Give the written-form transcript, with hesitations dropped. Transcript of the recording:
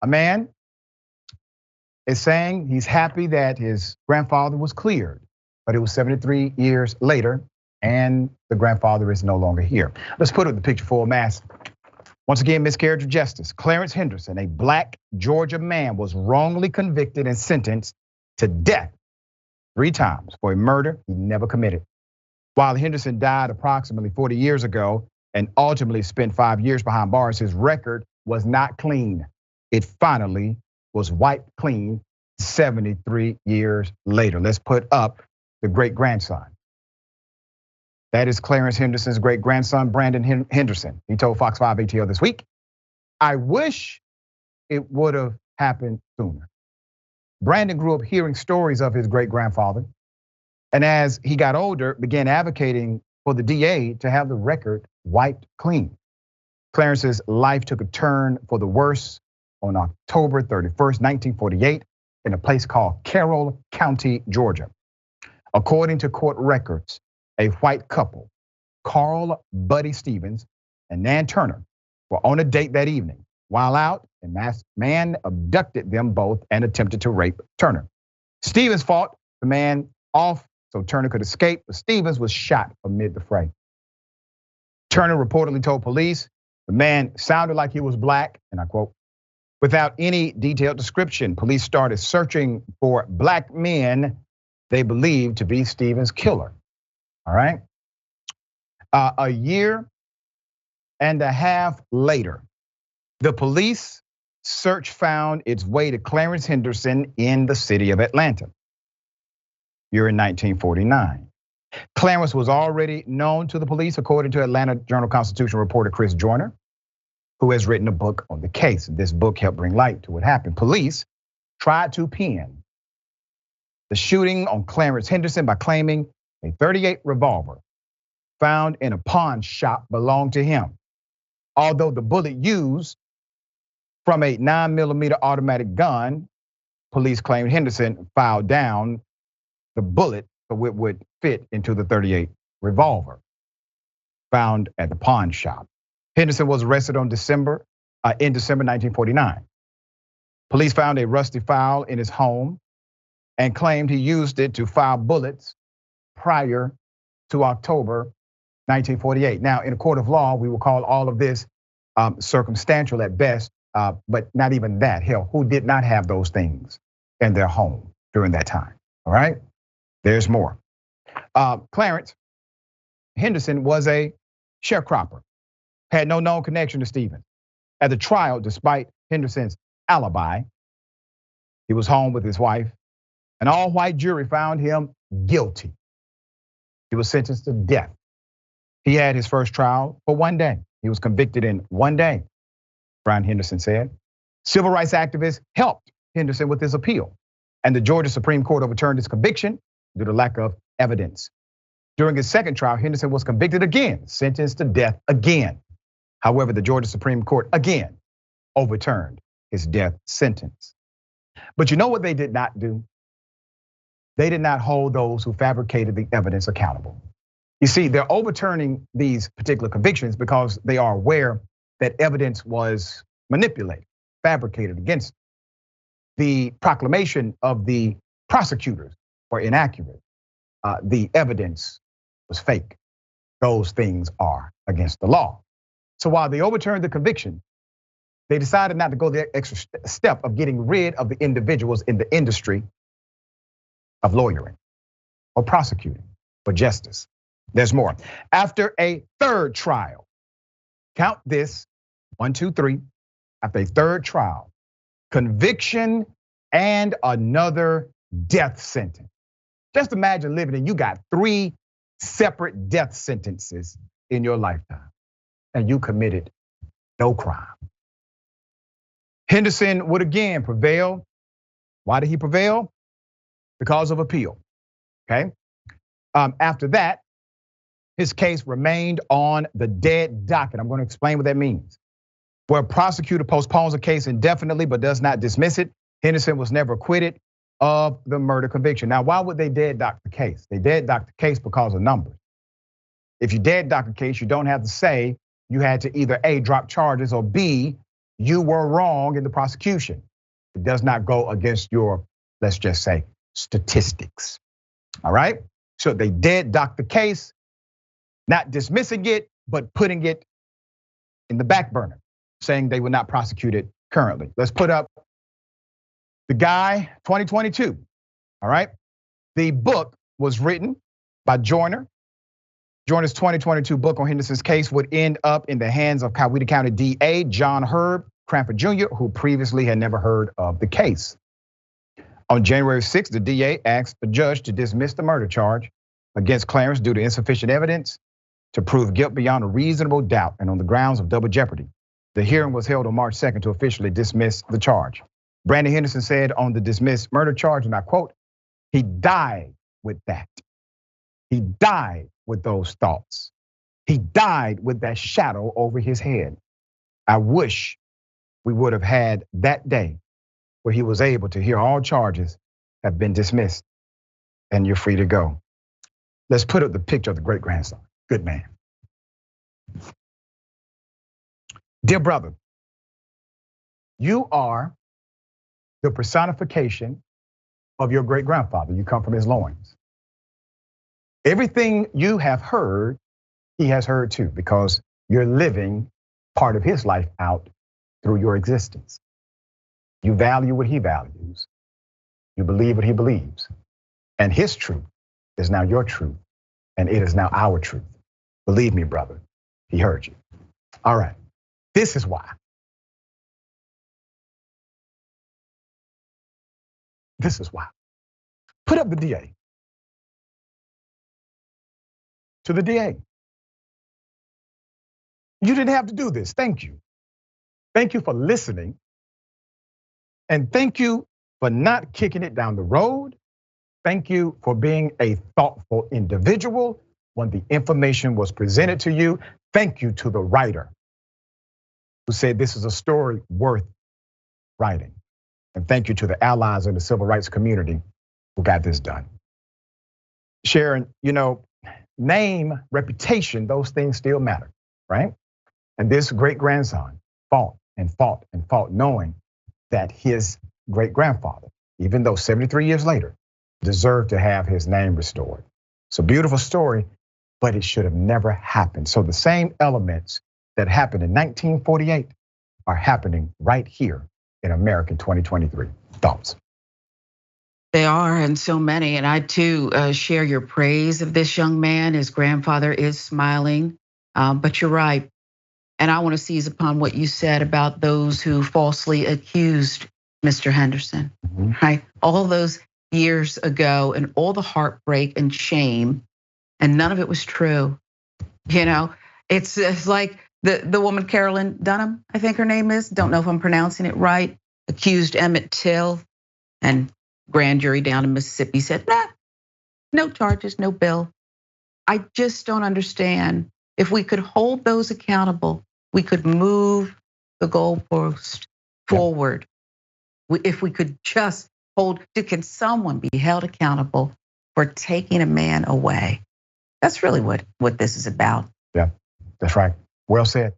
A man is saying he's happy that his grandfather was cleared, but it was 73 years later and the grandfather is no longer here. Let's put up the picture full mass. Once again, miscarriage of justice. Clarence Henderson, a black Georgia man, was wrongly convicted and sentenced to death 3 times for a murder he never committed. While Henderson died approximately 40 years ago and ultimately spent 5 years behind bars, his record was not clean. It finally was wiped clean 73 years later. Let's put up the great-grandson. That is Clarence Henderson's great-grandson, Brandon Henderson. He told Fox 5 ATL this week, "I wish it would have happened sooner." Brandon grew up hearing stories of his great-grandfather, and as he got older, began advocating for the DA to have the record wiped clean. Clarence's life took a turn for the worse on October 31st, 1948, in a place called Carroll County, Georgia. According to court records, a white couple, Carl Buddy Stevens and Nan Turner, were on a date that evening. While out, a masked man abducted them both and attempted to rape Turner. Stevens fought the man off so Turner could escape, but Stevens was shot amid the fray. Turner reportedly told police the man sounded like he was black, and I quote, "Without any detailed description, police started searching for black men they believed to be Stevens' killer." All right. A year and a half later, the police search found its way to Clarence Henderson in the city of Atlanta. You're in 1949. Clarence was already known to the police, according to Atlanta Journal-Constitution reporter Chris Joyner, who has written a book on the case. This book helped bring light to what happened. Police tried to pin the shooting on Clarence Henderson by claiming a .38 revolver found in a pawn shop belonged to him. Although the bullet used from a 9mm automatic gun, police claimed Henderson filed down the bullet so it would fit into the .38 revolver found at the pawn shop. Henderson was arrested in December 1949. Police found a rusty file in his home and claimed he used it to fire bullets prior to October 1948. Now, in a court of law, we will call all of this circumstantial at best, but not even that. Hell, who did not have those things in their home during that time? All right, there's more. Clarence Henderson was a sharecropper, had no known connection to Stevens. At the trial, despite Henderson's alibi, he was home with his wife. An all-white jury found him guilty. He was sentenced to death. He had his first trial for 1 day. He was convicted in 1 day, Brian Henderson said. Civil rights activists helped Henderson with his appeal, and the Georgia Supreme Court overturned his conviction due to lack of evidence. During his second trial, Henderson was convicted again, sentenced to death again. However, the Georgia Supreme Court again overturned his death sentence. But you know what they did not do? They did not hold those who fabricated the evidence accountable. You see, they're overturning these particular convictions because they are aware that evidence was manipulated, fabricated against them. The proclamation of the prosecutors were inaccurate. The evidence was fake. Those things are against the law. So while they overturned the conviction, they decided not to go the extra step of getting rid of the individuals in the industry of lawyering or prosecuting for justice. There's more. After a third trial, count this, 1, 2, 3, after a third trial, conviction and another death sentence. Just imagine living and you got 3 separate death sentences in your lifetime and you committed no crime. Henderson would again prevail. Why did he prevail? Because of appeal, okay? After that, his case remained on the dead docket. I'm going to explain what that means. Where a prosecutor postpones a case indefinitely but does not dismiss it, Henderson was never acquitted of the murder conviction. Now, why would they dead dock the case? They dead dock the case because of numbers. If you dead dock a case, you don't have to say you had to either A, drop charges, or B, you were wrong in the prosecution. It does not go against your, let's just say, statistics. All right? So they did dock the case, not dismissing it, but putting it in the back burner, saying they would not prosecute it currently. Let's put up the guy, 2022. All right? The book was written by Joyner. Joyner's 2022 book on Henderson's case would end up in the hands of Coweta County DA John Herb Cranford Jr., who previously had never heard of the case. On January 6th, the DA asked the judge to dismiss the murder charge against Clarence due to insufficient evidence to prove guilt beyond a reasonable doubt and on the grounds of double jeopardy. The hearing was held on March 2nd to officially dismiss the charge. Brandon Henderson said on the dismissed murder charge, and I quote, "He died with that. He died with those thoughts. He died with that shadow over his head. I wish we would have had that day where he was able to hear all charges have been dismissed and you're free to go." Let's put up the picture of the great grandson. Good man. Dear brother, you are the personification of your great grandfather. You come from his loins. Everything you have heard, he has heard too, because you're living part of his life out through your existence. You value what he values. You believe what he believes. And his truth is now your truth, and it is now our truth. Believe me, brother, he heard you. All right, this is why. This is why. Put up the DA. To the DA. You didn't have to do this. Thank you. Thank you for listening. And thank you for not kicking it down the road. Thank you for being a thoughtful individual when the information was presented to you. Thank you to the writer who said this is a story worth writing. And thank you to the allies in the civil rights community who got this done. Sharon, name, reputation, those things still matter, right? And this great grandson fought and fought and fought, knowing that his great grandfather, even though 73 years later, deserved to have his name restored. It's a beautiful story, but it should have never happened. So the same elements that happened in 1948 are happening right here in American 2023. Thoughts? They are, and so many. And I too share your praise of this young man. His grandfather is smiling, but you're right. And I want to seize upon what you said about those who falsely accused Mr. Henderson, right? All those years ago and all the heartbreak and shame, and none of it was true. It's like the woman Carolyn Dunham, I think her name is, don't know if I'm pronouncing it right, accused Emmett Till, and grand jury down in Mississippi said, nah, no charges, no bill. I just don't understand. If we could hold those accountable, we could move the goalpost forward. If we could just can someone be held accountable for taking a man away? That's really what this is about. Yeah, that's right. Well said.